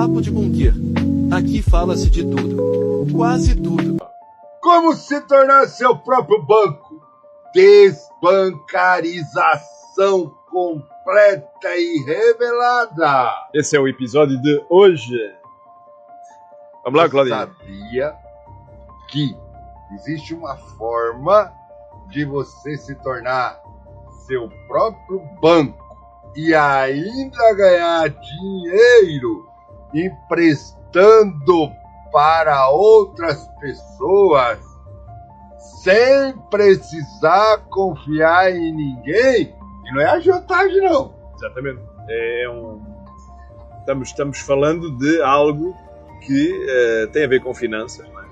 Papo de Bunker. Aqui fala-se de tudo. Quase tudo. Como se tornar seu próprio banco? Desbancarização completa e revelada. Esse é o episódio de hoje. Vamos lá, Claudinho. Sabia que existe uma forma de você se tornar seu próprio banco e ainda ganhar dinheiro emprestando para outras pessoas sem precisar confiar em ninguém? E não é agiotagem, não. Exatamente. Estamos falando de algo que tem a ver com finanças, não é?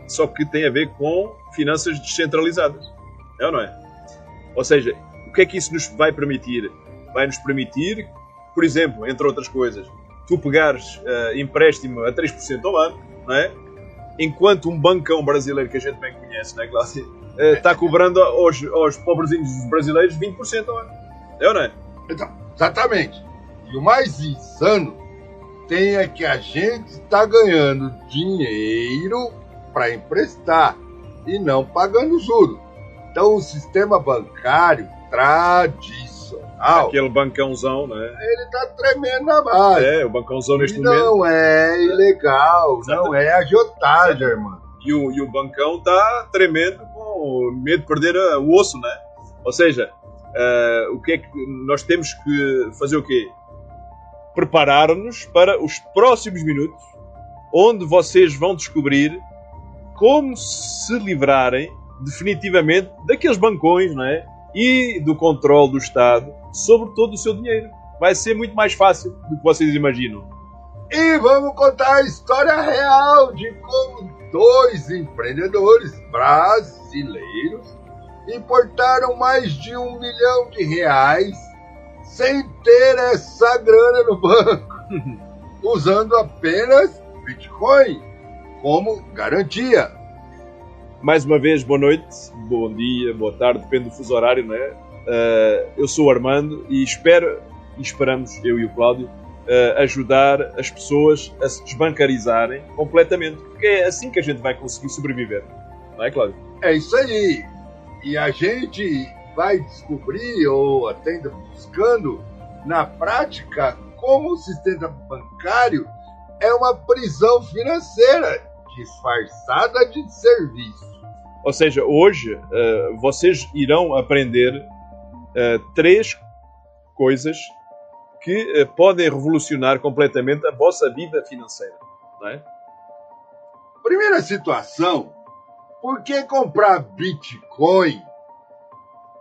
Só que tem a ver com finanças descentralizadas. É ou não é? Ou seja, o que é que isso nos vai permitir? Vai nos permitir, por exemplo, entre outras coisas, tu pegares empréstimo a 3% ao ano, não é? Enquanto um bancão brasileiro que a gente bem conhece, não é, Cláudio? Está cobrando aos pobrezinhos brasileiros 20% ao ano. É ou não é? Então, exatamente. E o mais insano é que a gente está ganhando dinheiro para emprestar e não pagando juros. Então, o sistema bancário tradicional, aquele bancãozão, né? Ele está tremendo na base. O bancãozão neste e momento. Não é ilegal, Exatamente. Não é agiotagem, irmão. E o bancão está tremendo com medo de perder o osso, né? Ou seja, o que é que nós temos que fazer? O quê? Preparar-nos para os próximos minutos, onde vocês vão descobrir como se livrarem definitivamente daqueles bancões, não é? E do controle do Estado sobre todo o seu dinheiro. Vai ser muito mais fácil do que vocês imaginam. E vamos contar a história real de como 2 empreendedores brasileiros importaram mais de R$1 milhão sem ter essa grana no banco, usando apenas Bitcoin como garantia. Mais uma vez, boa noite, bom dia, boa tarde, depende do fuso horário, não é? Eu sou o Armando e esperamos, eu e o Cláudio, ajudar as pessoas a se desbancarizarem completamente, porque é assim que a gente vai conseguir sobreviver, não é, Cláudio? É isso aí. E a gente vai descobrir, ou até ainda buscando, na prática, como o sistema bancário é uma prisão financeira disfarçada de serviço. Ou seja, hoje vocês irão aprender 3 coisas que podem revolucionar completamente a vossa vida financeira, não é? Primeira situação, por que comprar Bitcoin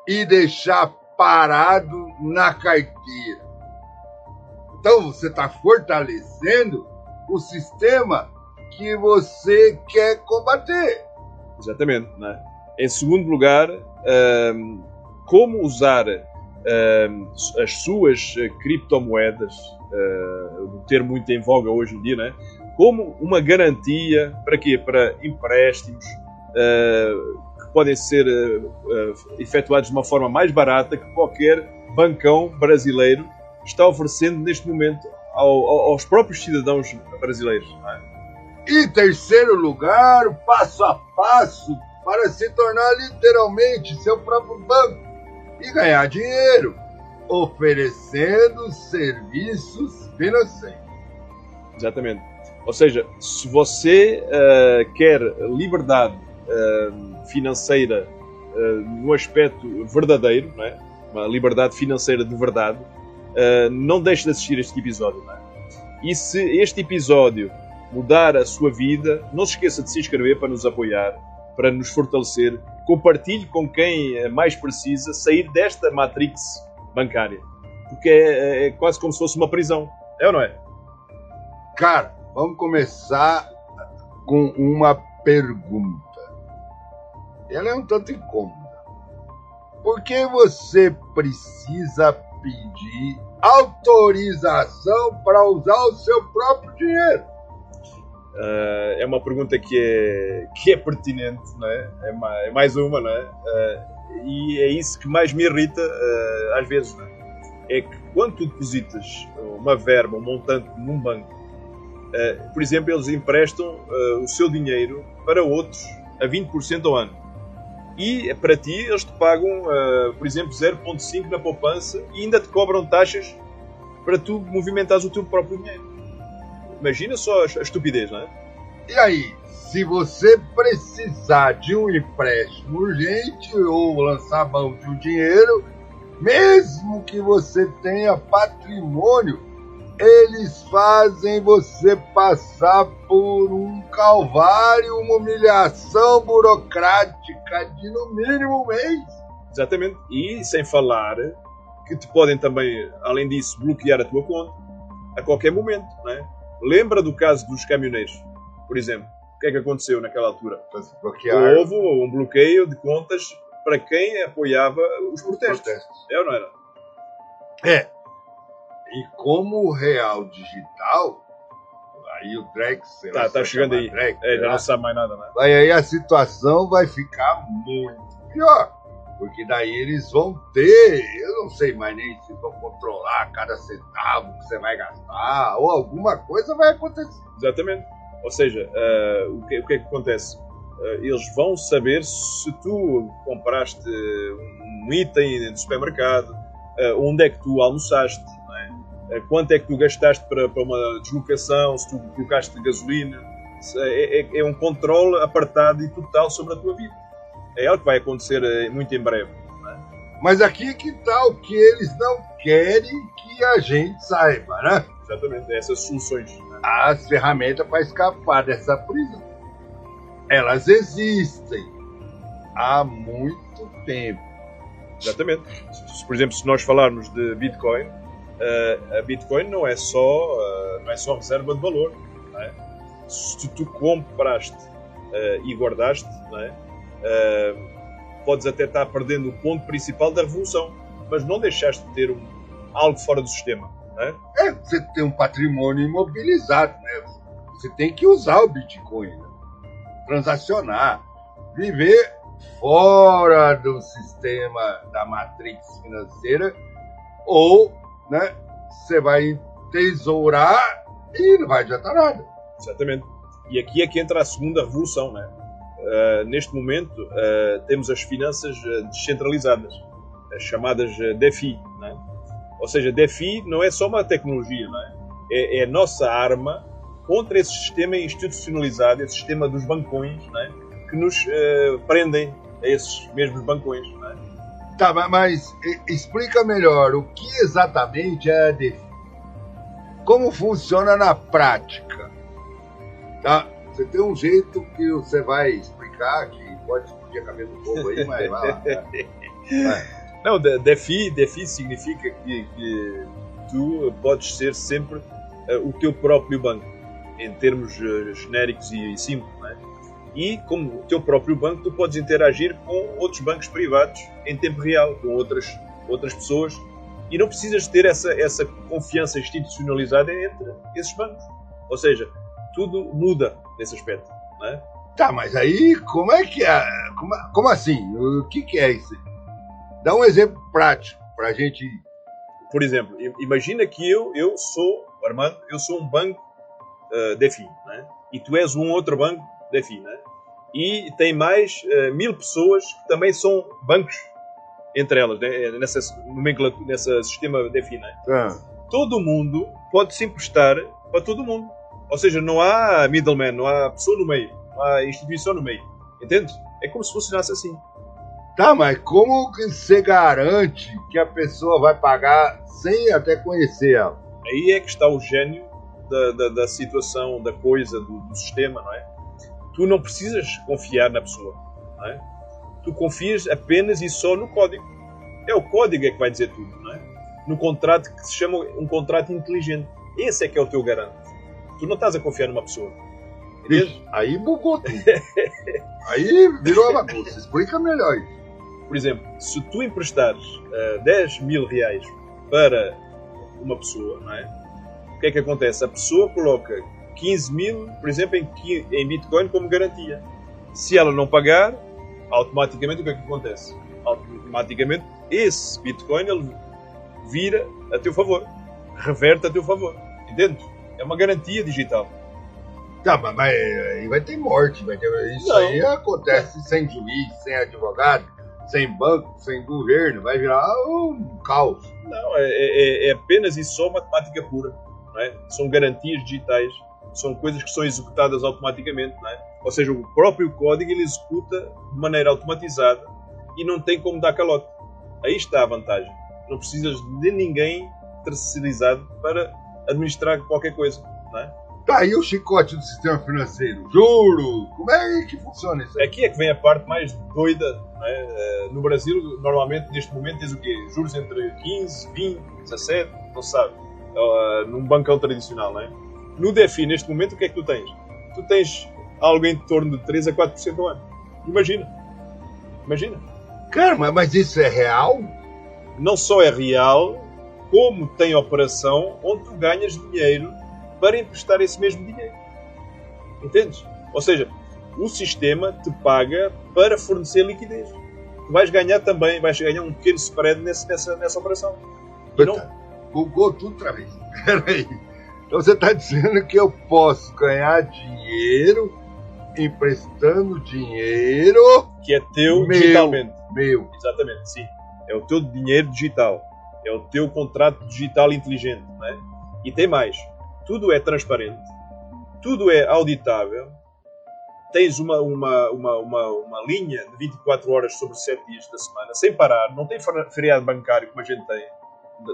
e deixar parado na carteira? Então você está fortalecendo o sistema que você quer combater. Exatamente, não é? Em segundo lugar, como usar as suas criptomoedas, um termo muito em voga hoje em dia, não é? Como uma garantia para quê? Para empréstimos que podem ser efetuados de uma forma mais barata que qualquer bancão brasileiro está oferecendo neste momento aos próprios cidadãos brasileiros, não é? E terceiro lugar, o passo a passo para se tornar literalmente seu próprio banco e ganhar dinheiro, oferecendo serviços financeiros. Exatamente. Ou seja, se você quer liberdade financeira no aspecto verdadeiro, não é? Uma liberdade financeira de verdade, não deixe de assistir este episódio, não é? E se este episódio mudar a sua vida, não se esqueça de se inscrever para nos apoiar, para nos fortalecer. Compartilhe com quem mais precisa sair desta matrix bancária. Porque é quase como se fosse uma prisão. É ou não é? Cara, vamos começar com uma pergunta. Ela é um tanto incômoda. Por que você precisa pedir autorização para usar o seu próprio dinheiro? É uma pergunta que é pertinente, não é? É mais uma, não é? E é isso que mais me irrita às vezes, não é? É que quando tu depositas uma verba, um montante num banco, Por exemplo, eles emprestam o seu dinheiro para outros a 20% ao ano. E para ti, eles te pagam, por exemplo, 0,5% na poupança e ainda te cobram taxas para tu movimentares o teu próprio dinheiro. Imagina só a estupidez, não é? E aí, se você precisar de um empréstimo urgente ou lançar mão de um dinheiro, mesmo que você tenha patrimônio, eles fazem você passar por um calvário, uma humilhação burocrática de no mínimo um mês. Exatamente. E sem falar que te podem também, além disso, bloquear a tua conta a qualquer momento, não é? Lembra do caso dos caminhoneiros, por exemplo. O que é que aconteceu naquela altura? Houve um bloqueio de contas para quem apoiava os protestos. É ou não era? É. E como o real digital, aí o Drex... Tá chegando aí. Drex, já não sabe mais nada, né? Aí a situação vai ficar muito pior. Porque daí eles vão ter, eu não sei mais nem se vão controlar cada centavo que você vai gastar, ou alguma coisa vai acontecer. Exatamente. Ou seja, o que é que acontece? Eles vão saber se tu compraste um item do supermercado, onde é que tu almoçaste, não é? Quanto é que tu gastaste para uma deslocação, se tu colocaste gasolina. É um controle apertado e total sobre a tua vida. É algo que vai acontecer muito em breve. Não é? Mas aqui é que está o que eles não querem que a gente saiba, né? Exatamente, essas soluções. Né? As ferramentas para escapar dessa prisão. Elas existem há muito tempo. Exatamente. Por exemplo, se nós falarmos de Bitcoin, a Bitcoin não é só reserva de valor. Não é? Se tu compraste e guardaste, não é? Podes até estar perdendo o ponto principal da revolução, mas não deixaste de ter algo fora do sistema. Não é? Você tem um patrimônio imobilizado, né? Você tem que usar o Bitcoin, né? Transacionar, viver fora do sistema da matrix financeira, ou, né, você vai tesourar e não vai adiantar nada. Exatamente. E aqui é que entra a segunda revolução, né? Neste momento temos as finanças descentralizadas, as chamadas DeFi, né? Ou seja, DeFi não é só uma tecnologia, não é? É a nossa arma contra esse sistema institucionalizado, esse sistema dos bancões, não é? Que nos prendem a esses mesmos bancões. Não é? Tá, mas explica melhor o que exatamente é a DeFi. Como funciona na prática? Tá? Você tem um jeito que você vai explicar, que pode explodir a cabeça do povo aí, mas vai lá. Vai. Não, DeFi significa que tu podes ser sempre o teu próprio banco, em termos genéricos e simples, não é? E como o teu próprio banco, tu podes interagir com outros bancos privados em tempo real, com outras pessoas, e não precisas ter essa confiança institucionalizada entre esses bancos. Ou seja, tudo muda nesse aspecto, não é? Tá, mas aí como é que é? Como assim? O que é isso? Dá um exemplo prático pra gente. Por exemplo, imagina que eu sou, Armando, eu sou um banco DeFi, né? E tu és um outro banco DeFi, né? E tem mais 1000 pessoas que também são bancos entre elas, né? nessa sistema DeFi, né? Todo mundo pode se emprestar para todo mundo. Ou seja, não há middleman, não há pessoa no meio, não há instituição no meio. Entende? É como se funcionasse assim. Tá, mas como que você garante que a pessoa vai pagar sem até conhecer ela? Aí é que está o gênio da situação, da coisa, do sistema, não é? Tu não precisas confiar na pessoa, não é? Tu confias apenas e só no código. É o código que vai dizer tudo, não é? No contrato que se chama um contrato inteligente. Esse é que é o teu garanto. Tu não estás a confiar numa pessoa. Ixi, aí bugou tudo. Aí virou a bagunça. Explica melhor isso. Por exemplo, se tu emprestares 10 mil reais para uma pessoa, não é? O que é que acontece? A pessoa coloca 15 mil, por exemplo, em Bitcoin como garantia. Se ela não pagar, automaticamente o que é que acontece? Automaticamente esse Bitcoin ele vira a teu favor, reverte a teu favor. Entende? É uma garantia digital. Tá, mas aí vai ter morte, vai ter... Isso Não. aí acontece sem juiz, sem advogado, sem banco, sem governo, vai virar um caos. Não, é apenas e só matemática pura. Não é? São garantias digitais, são coisas que são executadas automaticamente. Não é? Ou seja, o próprio código ele executa de maneira automatizada e não tem como dar calote. Aí está a vantagem. Não precisas de ninguém terceirizado para administrar qualquer coisa. Não é? Tá aí o chicote do sistema financeiro. Juro! Como é que funciona isso aí? Aqui é que vem a parte mais doida. Não é? No Brasil, normalmente, neste momento, tens o quê? Juros entre 15, 20, 17, não se sabe. Num bancão tradicional, não é? No DeFi, neste momento, o que é que tu tens? Tu tens algo em torno de 3 a 4% ao ano. Imagina. Cara, mas isso é real? Não só é real, como tem operação onde tu ganhas dinheiro para emprestar esse mesmo dinheiro. Entendes? Ou seja, o sistema te paga para fornecer liquidez. Tu vais ganhar um pequeno spread nessa operação. E não... Bugou tudo outra vez. Peraí. Então você está dizendo que eu posso ganhar dinheiro emprestando dinheiro que é teu digitalmente. Meu. Exatamente, sim. É o teu dinheiro digital. É o teu contrato digital inteligente. Não é? E tem mais. Tudo é transparente. Tudo é auditável. Tens uma linha de 24 horas sobre 7 dias da semana, sem parar. Não tem feriado bancário como a gente tem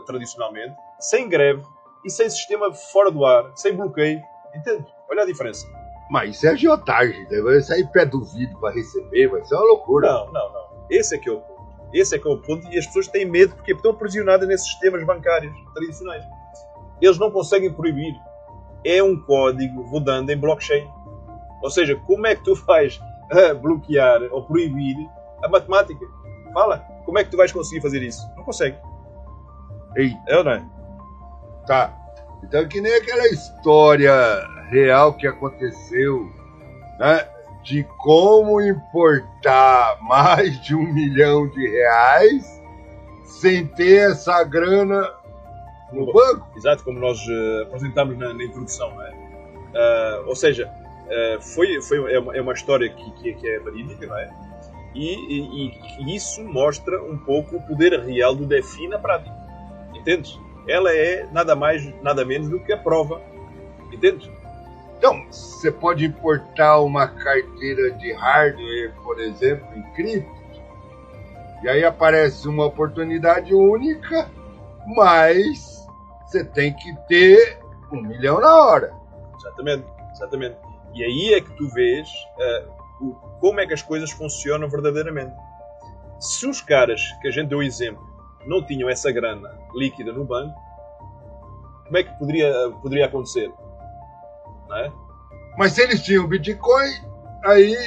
tradicionalmente. Sem greve e sem sistema fora do ar. Sem bloqueio. Entende? Olha a diferença. Mas isso é agiotagem. Vai sair pé do vidro para receber. Vai ser uma loucura. Não. Esse é que é o ponto. Esse é que é o ponto. E as pessoas têm medo porque estão aprisionadas nesses sistemas bancários tradicionais. Eles não conseguem proibir. É um código rodando em blockchain. Ou seja, como é que tu vais bloquear ou proibir a matemática? Fala. Como é que tu vais conseguir fazer isso? Não consegue. Eita. É ou não é? Tá. Então é que nem aquela história real que aconteceu, né? De como importar mais de R$1 milhão sem ter essa grana no banco. Exato, como nós apresentámos na introdução. Não é? Ou seja, é uma história que é verídica, não é? E isso mostra um pouco o poder real do DeFi na prática. Entendes? Ela é nada mais, nada menos do que a prova. Entendes? Então, você pode importar uma carteira de hardware, por exemplo, em cripto, e aí aparece uma oportunidade única, mas você tem que ter R$1 milhão na hora. Exatamente. E aí é que tu vês como é que as coisas funcionam verdadeiramente. Se os caras, que a gente deu exemplo, não tinham essa grana líquida no banco, como é que poderia acontecer? Não é? Mas se eles tinham Bitcoin, aí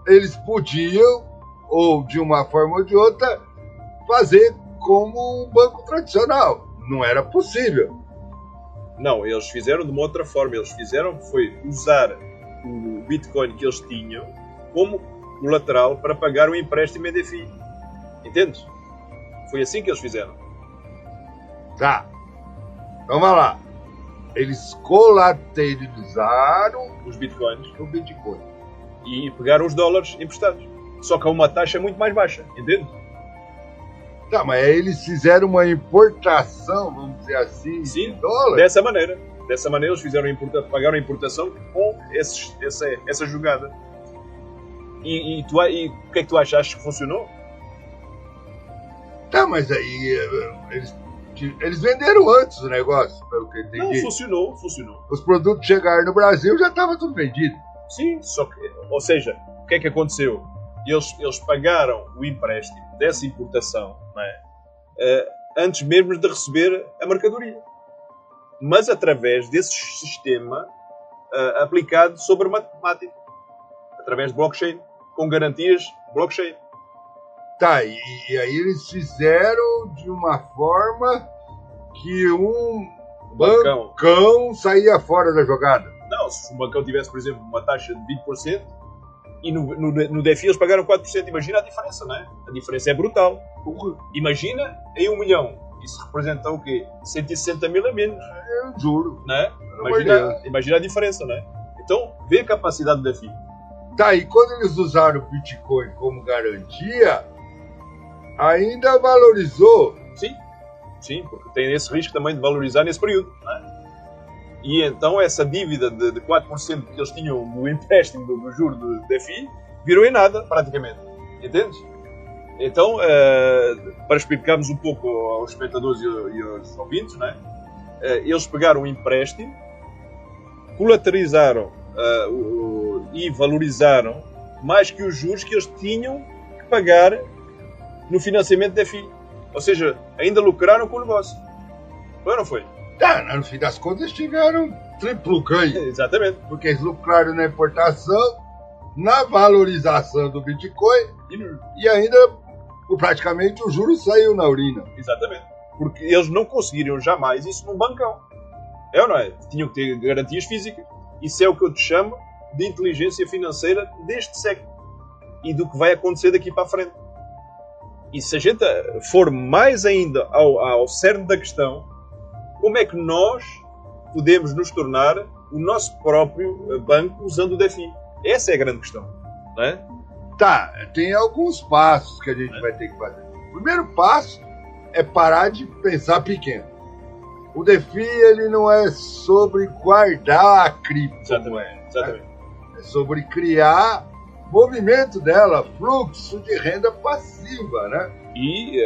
eles podiam, ou de uma forma ou de outra, fazer como um banco tradicional. Não era possível. Não, eles fizeram de uma outra forma. Eles fizeram foi usar o Bitcoin que eles tinham como colateral para pagar o empréstimo em DeFi. Entendes? Foi assim que eles fizeram. Tá. Então vamos lá. Eles colateralizaram Os Bitcoins. o Bitcoin. E pegaram os dólares emprestados. Só que a uma taxa muito mais baixa. Entende? Tá, mas aí eles fizeram uma importação, vamos dizer assim, Sim, de dólar. dessa maneira. Dessa maneira eles pagaram a importação com essa jogada. E o que é que tu achas que funcionou? Tá, mas aí eles venderam antes o negócio, pelo que eu entendi. Não, funcionou. Os produtos chegaram no Brasil, já estava tudo vendido. Sim, só que, ou seja, o que é que aconteceu? Eles pagaram o empréstimo dessa importação, não é? Antes mesmo de receber a mercadoria. Mas através desse sistema aplicado sobre matemática. Através de blockchain. Com garantias blockchain. Tá, e aí eles fizeram de uma forma que um bancão saía fora da jogada. Não, se o bancão tivesse, por exemplo, uma taxa de 20% e no DeFi eles pagaram 4%, imagina a diferença, não é? A diferença é brutal. Imagina em 1 milhão. Isso representa o quê? 160 mil a menos. Eu juro. Não é? Imagina a diferença, não é? Então, vê a capacidade do DeFi. Tá, e quando eles usaram o Bitcoin como garantia, ainda valorizou. Sim, porque tem esse risco também de valorizar nesse período. Não é? E então essa dívida de 4% que eles tinham no empréstimo do juro do DeFi virou em nada, praticamente. Entendes? Então, para explicarmos um pouco aos espectadores e aos ouvintes, não é? Eles pegaram o empréstimo, colateralizaram e valorizaram mais que os juros que eles tinham que pagar no financiamento da FI. Ou seja, ainda lucraram com o negócio. Foi ou não foi? Tá, no fim das contas tiveram triplo ganho. Exatamente. Porque eles lucraram na importação, na valorização do Bitcoin e ainda praticamente o juro saiu na urina. Exatamente. Porque eles não conseguiriam jamais isso num bancão. É ou não é? Tinham que ter garantias físicas. Isso é o que eu te chamo de inteligência financeira deste século. E do que vai acontecer daqui para a frente. E se a gente for mais ainda ao cerne da questão, como é que nós podemos nos tornar o nosso próprio banco usando o DeFi? Essa é a grande questão. Não é? Tá, tem alguns passos que a gente vai ter que fazer. O primeiro passo é parar de pensar pequeno. O DeFi ele não é sobre guardar a cripto. Exatamente. É sobre criar movimento dela, fluxo de renda passiva, né? E,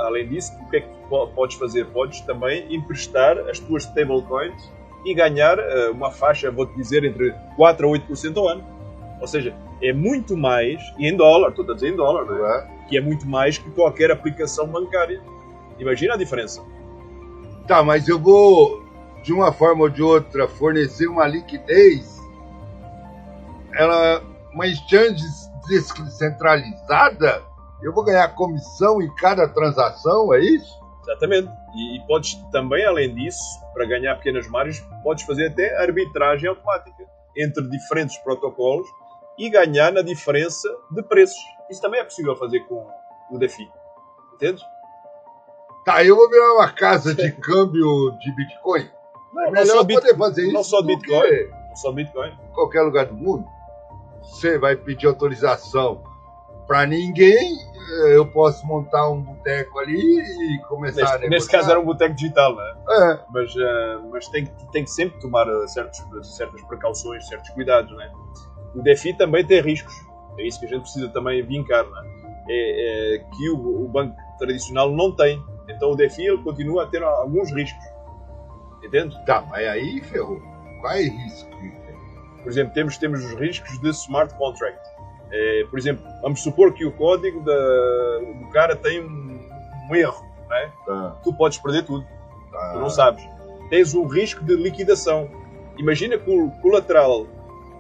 além disso, o que é que tu podes fazer? Podes também emprestar as tuas stablecoins e ganhar uma faixa, vou-te dizer, entre 4% a 8% ao ano. Ou seja, é muito mais, e em dólar, estou a dizer em dólar, não é? Que é muito mais que qualquer aplicação bancária. Imagina a diferença. Tá, mas eu vou, de uma forma ou de outra, fornecer uma liquidez, uma exchange descentralizada, eu vou ganhar comissão em cada transação, é isso? Exatamente. E podes também, além disso, para ganhar pequenas margens, podes fazer até arbitragem automática entre diferentes protocolos e ganhar na diferença de preços. Isso também é possível fazer com o DeFi. Entendes? Tá, eu vou virar uma casa de câmbio de Bitcoin. É melhor poder fazer isso não só de Bitcoin. Não só Bitcoin. Em qualquer lugar do mundo. Você vai pedir autorização para ninguém, eu posso montar um boteco ali e começar a negociar. Neste caso era um boteco digital, não é? É. Mas tem que sempre tomar certas precauções, certos cuidados, não é? O DeFi também tem riscos. É isso que a gente precisa também vincar, não é? Que o banco tradicional não tem. Então o DeFi ele continua a ter alguns riscos. Entende? Tá, mas aí ferrou. Qual é o risco? Por exemplo, temos os riscos de smart contract. Por exemplo, vamos supor que o código do cara tem um erro, não é? Tá. Tu podes perder tudo. Tá. Tu não sabes. Tens o risco de liquidação. Imagina que o colateral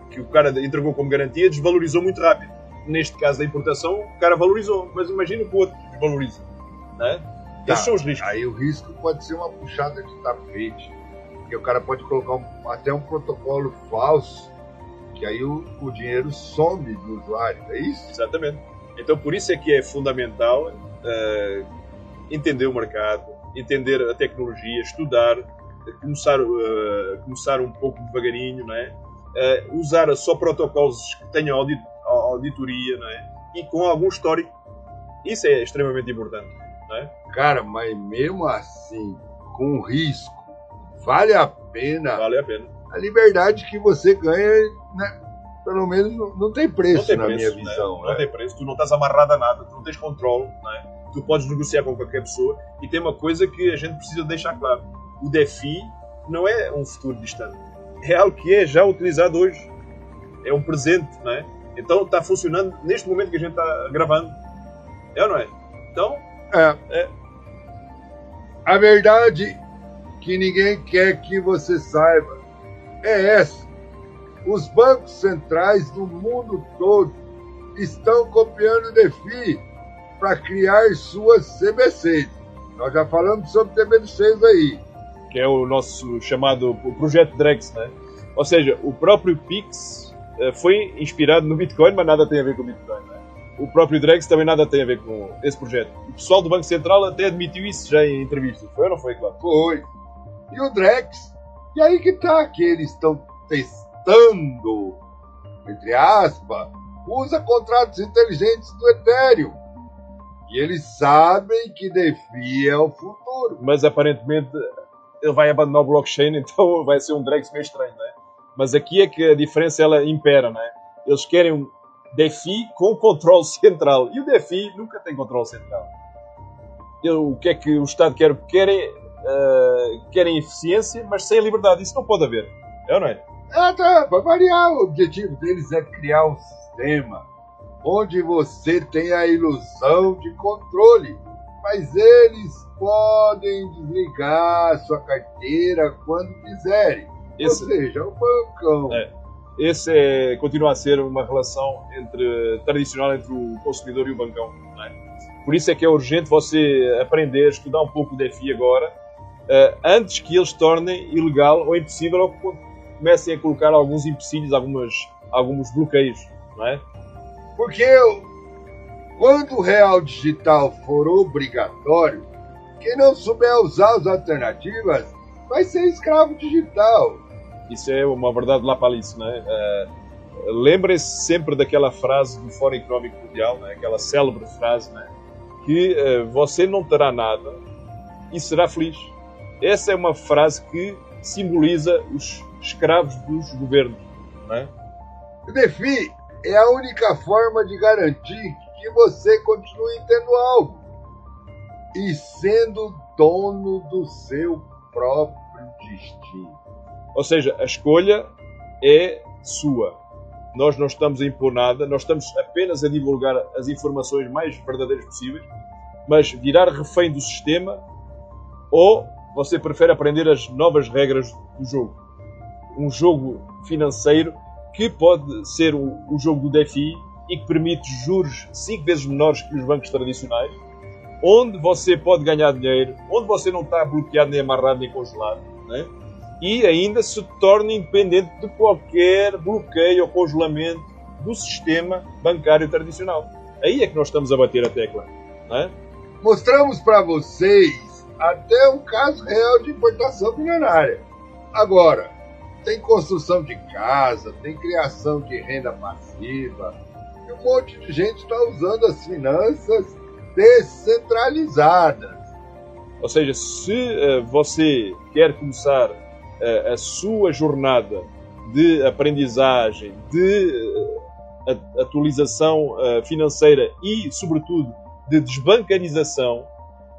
que o cara entregou como garantia desvalorizou muito rápido. Neste caso da importação, o cara valorizou. Mas imagina que o outro desvaloriza. Não é? Tá. Esses são os riscos. Aí o risco pode ser uma puxada de tapete. Porque o cara pode colocar até um protocolo falso, que aí o dinheiro some do usuário, é isso? Exatamente. Então por isso é que é fundamental entender o mercado, entender a tecnologia, estudar, começar um pouco devagarinho, não é? Usar só protocolos que tenham auditoria, não é? E com algum histórico. Isso é extremamente importante, não é? Cara, mas mesmo assim, com risco, vale a pena. Vale a pena. A liberdade que você ganha, né, pelo menos não tem preço, na minha visão. Não tem preço, tu não estás amarrado a nada, tu não tens controle, não é? Tu podes negociar com qualquer pessoa. E tem uma coisa que a gente precisa deixar claro: o DeFi não é um futuro distante, é algo que é já utilizado hoje, é um presente, não é? Então está funcionando neste momento que a gente está gravando, é ou não é? Então a verdade que ninguém quer que você saiba é essa: os bancos centrais do mundo todo estão copiando o DeFi para criar suas CBCs. Nós já falamos sobre CBCs aí. Que é o nosso chamado projeto Drex, né? Ou seja, o próprio Pix foi inspirado no Bitcoin, mas nada tem a ver com o Bitcoin, né? O próprio Drex também nada tem a ver com esse projeto. O pessoal do Banco Central até admitiu isso já em entrevistas. Foi ou não foi, claro? Foi. E o Drex? E aí que tá, que eles estão matando, entre aspas, usa contratos inteligentes do Ethereum. E eles sabem que DeFi é o futuro. Mas aparentemente ele vai abandonar o blockchain, então vai ser um Drex meio estranho, não é? Mas aqui é que a diferença ela impera, não é? Eles querem um DeFi com controle central. E o DeFi nunca tem controle central. O que é que o Estado quer? Querem eficiência, mas sem liberdade. Isso não pode haver. É ou não é? Tá, para variar, o objetivo deles é criar um sistema onde você tem a ilusão de controle, mas eles podem desligar sua carteira quando quiserem. Ou seja, o bancão. Esse continua a ser uma relação tradicional entre o consumidor e o bancão. Não é? Por isso é que é urgente você aprender, estudar um pouco o DeFi agora, antes que eles tornem ilegal ou impossível, ou comecem a colocar alguns empecilhos, alguns bloqueios. Não é? Porque quando o real digital for obrigatório, quem não souber usar as alternativas vai ser escravo digital. Isso é uma verdade lá para Alice, não é? Lembrem-se sempre daquela frase do Fórum Económico Mundial, não é? Aquela célebre frase, não é? Que você não terá nada e será feliz. Essa é uma frase que simboliza os escravos dos governos, não é? O DeFi é a única forma de garantir que você continue tendo algo e sendo dono do seu próprio destino. Ou seja, a escolha é sua. Nós não estamos a impor nada, nós estamos apenas a divulgar as informações mais verdadeiras possíveis, mas virar refém do sistema, ou você prefere aprender as novas regras do jogo? Um jogo financeiro que pode ser o jogo do DeFi e que permite juros 5 vezes menores que os bancos tradicionais, onde você pode ganhar dinheiro, onde você não está bloqueado, nem amarrado, nem congelado, né? E ainda se torna independente de qualquer bloqueio ou congelamento do sistema bancário tradicional. Aí é que nós estamos a bater a tecla. Não é? Mostramos para vocês até um caso real de importação milionária. Agora, tem construção de casa, tem criação de renda passiva, e um monte de gente está usando as finanças descentralizadas. Ou seja, se você quer começar a sua jornada de aprendizagem, de atualização financeira e, sobretudo, de desbancarização,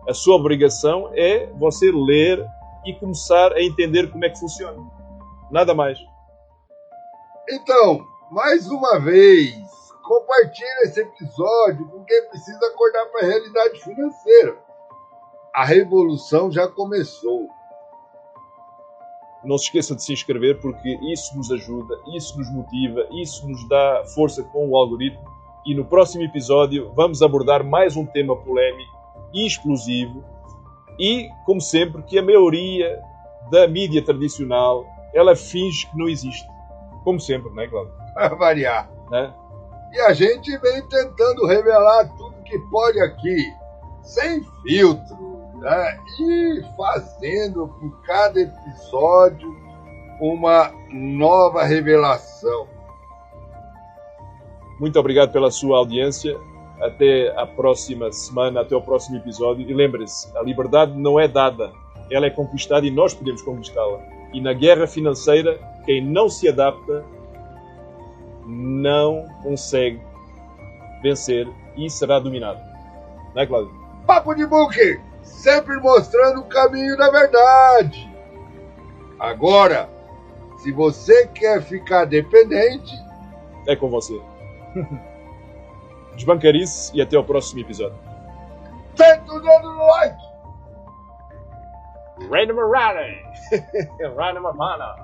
a sua obrigação é você ler e começar a entender como é que funciona. Nada mais. Então, mais uma vez, compartilhe esse episódio com quem precisa acordar para a realidade financeira. A revolução já começou. Não se esqueça de se inscrever, porque isso nos ajuda, isso nos motiva, isso nos dá força com o algoritmo. E no próximo episódio vamos abordar mais um tema polémico e explosivo. E, como sempre, que a maioria da mídia tradicional, ela finge que não existe. Como sempre, não é, Cláudio? Para variar. É? E a gente vem tentando revelar tudo que pode aqui, sem filtro. E fazendo com cada episódio uma nova revelação. Muito obrigado pela sua audiência. Até a próxima semana, até o próximo episódio. E lembre-se, a liberdade não é dada, ela é conquistada e nós podemos conquistá-la. E na guerra financeira, quem não se adapta não consegue vencer e será dominado. Não é, Cláudio? Papo de Bunker! Sempre mostrando o caminho da verdade. Agora, se você quer ficar dependente, é com você. Desbancarice e até o próximo episódio. Senta o dedo no like. Random Rally. Random Mana.